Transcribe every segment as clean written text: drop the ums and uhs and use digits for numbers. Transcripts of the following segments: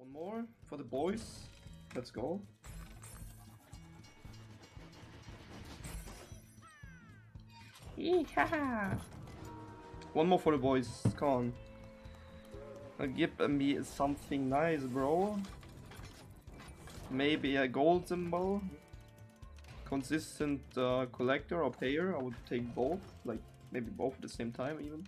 One more for the boys. Let's go. Yeehaw! One more for the boys. Come on. Give me something nice, bro. Maybe a gold symbol. Consistent collector or payer. I would take both. Like maybe both at the same time even.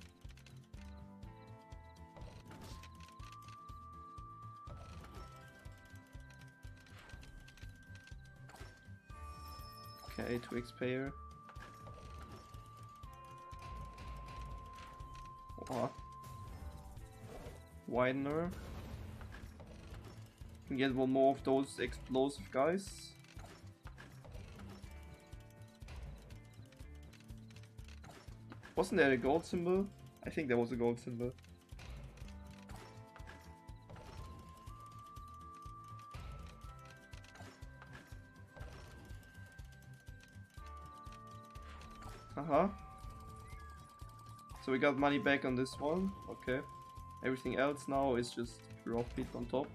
Okay, 2x payer. Widener. Can get one more of those explosive guys. Wasn't there a gold symbol? I think there was a gold symbol. So we got money back on this one. Okay. Everything else now is just profit on top.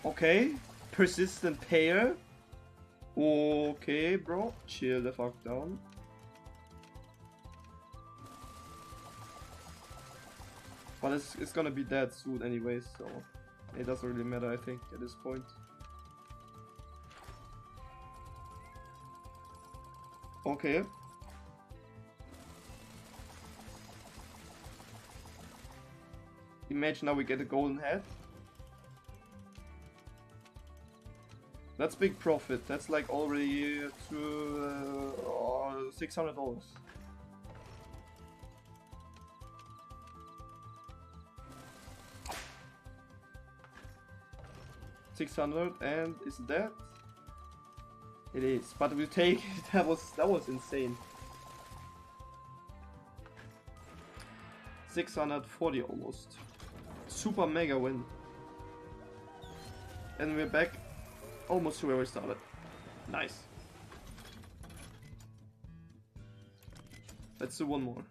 Okay. Persistent payer. Okay, bro. Chill the fuck down. But it's gonna be dead soon anyways, so it doesn't really matter, I think, at this point. Okay. Imagine now we get a golden head. That's big profit. That's like already to $600. $600, and is that? It is, but we take that was insane. 640 almost. Super mega win. And we're back almost to where we started. Nice. Let's do one more.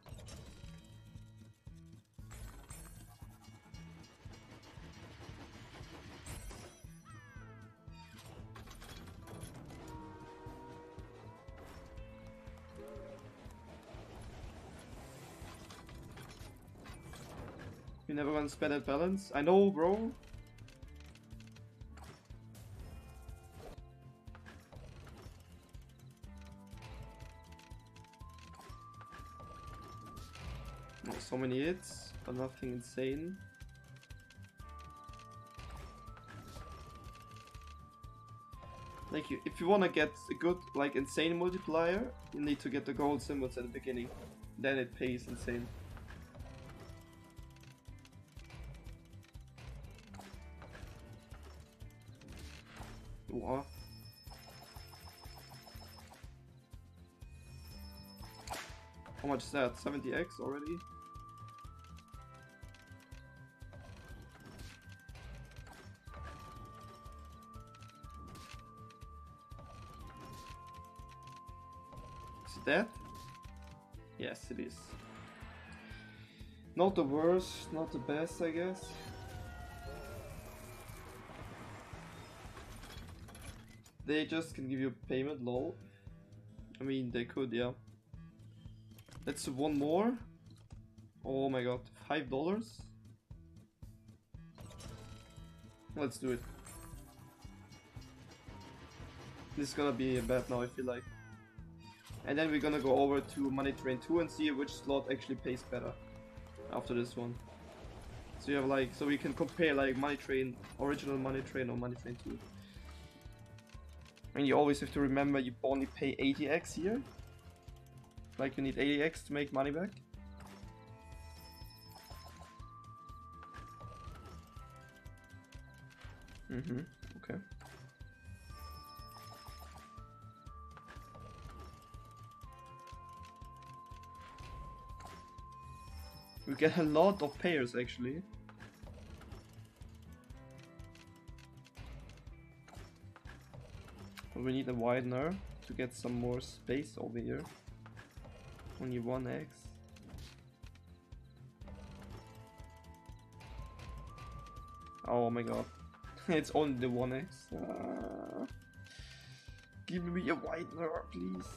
You never gonna spend that balance? I know, bro. Oh, so many hits, but nothing insane. Like, if you wanna get a good, like, insane multiplier, you need to get the gold symbols at the beginning. Then it pays insane. Wow. How much is that? 70x already? Is it that? Yes, it is. Not the worst, not the best, I guess. They just can give you payment, lol. I mean, they could, yeah. Let's do one more. Oh my god, $5? Let's do it. This is gonna be bad now, I feel like. And then we're gonna go over to Money Train 2 and see which slot actually pays better after this one. So you have like, so we can compare like Money Train, original Money Train or Money Train 2. And you always have to remember you only pay 80x here. Like you need 80x to make money back. Okay. We get a lot of payers actually. But we need a widener to get some more space over here. Only 1x. Oh my god. It's only the 1x. Give me a widener, please.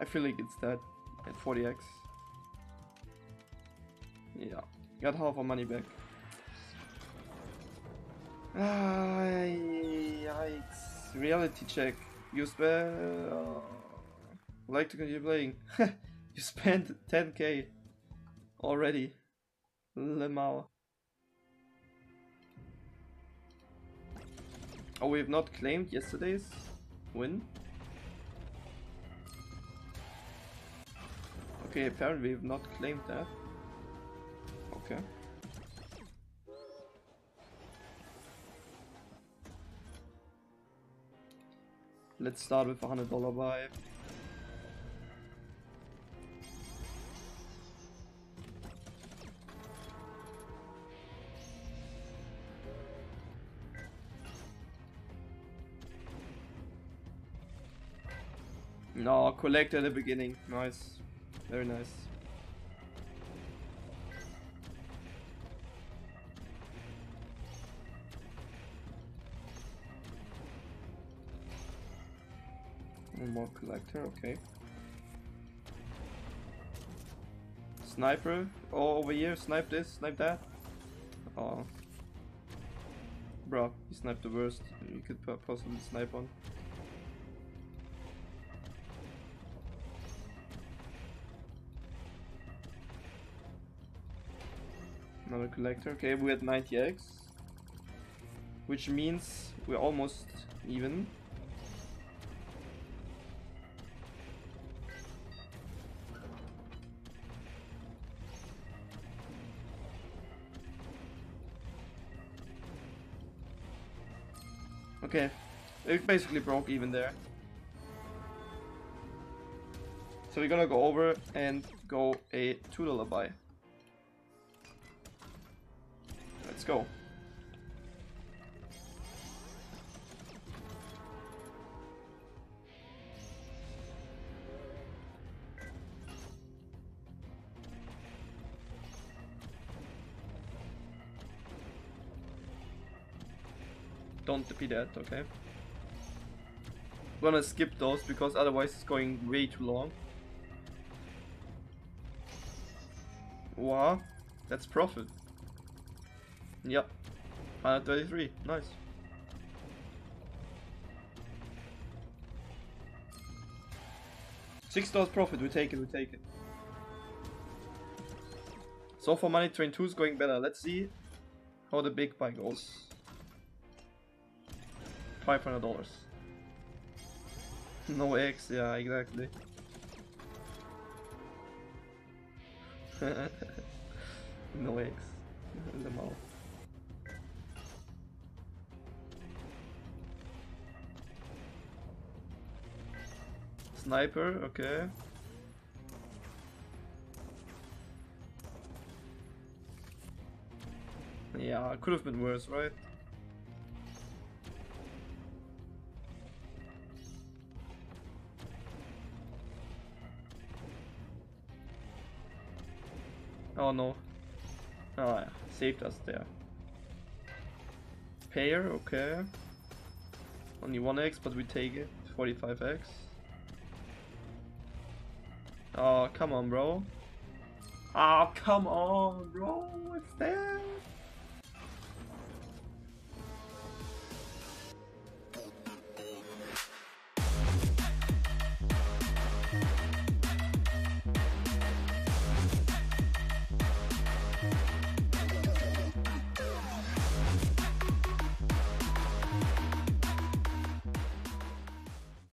I feel like it's that at 40x. Yeah, got half our money back. Yikes. Reality check. You spent. Like to continue playing. You spent 10k already. Lemao. Oh, we have not claimed yesterday's win. Okay, apparently we have not claimed that. Okay. Let's start with a $100 buy. No, collect at the beginning. Nice. Very nice. One more collector, okay. Sniper. Oh, over here. Snipe this, snipe that. Oh. Bro, he sniped the worst you could possibly snipe on. Another collector. Okay, we're at 90x. Which means we're almost even. Okay, it basically broke even there. So we're gonna go over and go a $2 buy. Let's go. Don't be that, okay? I'm gonna skip those because otherwise it's going way too long. Wow, that's profit. Yep, 133, nice. $6 profit, we take it, we take it. So far Money Train 2 is going better. Let's see how the big buy goes. $500. No X, yeah, exactly. No X in the mouth. Sniper, okay. Yeah, it could have been worse, right? Oh no. Oh yeah, saved us there. Pair, okay. Only 1x, but we take it. 45x. Oh, come on, bro. Oh, come on, bro. It's there.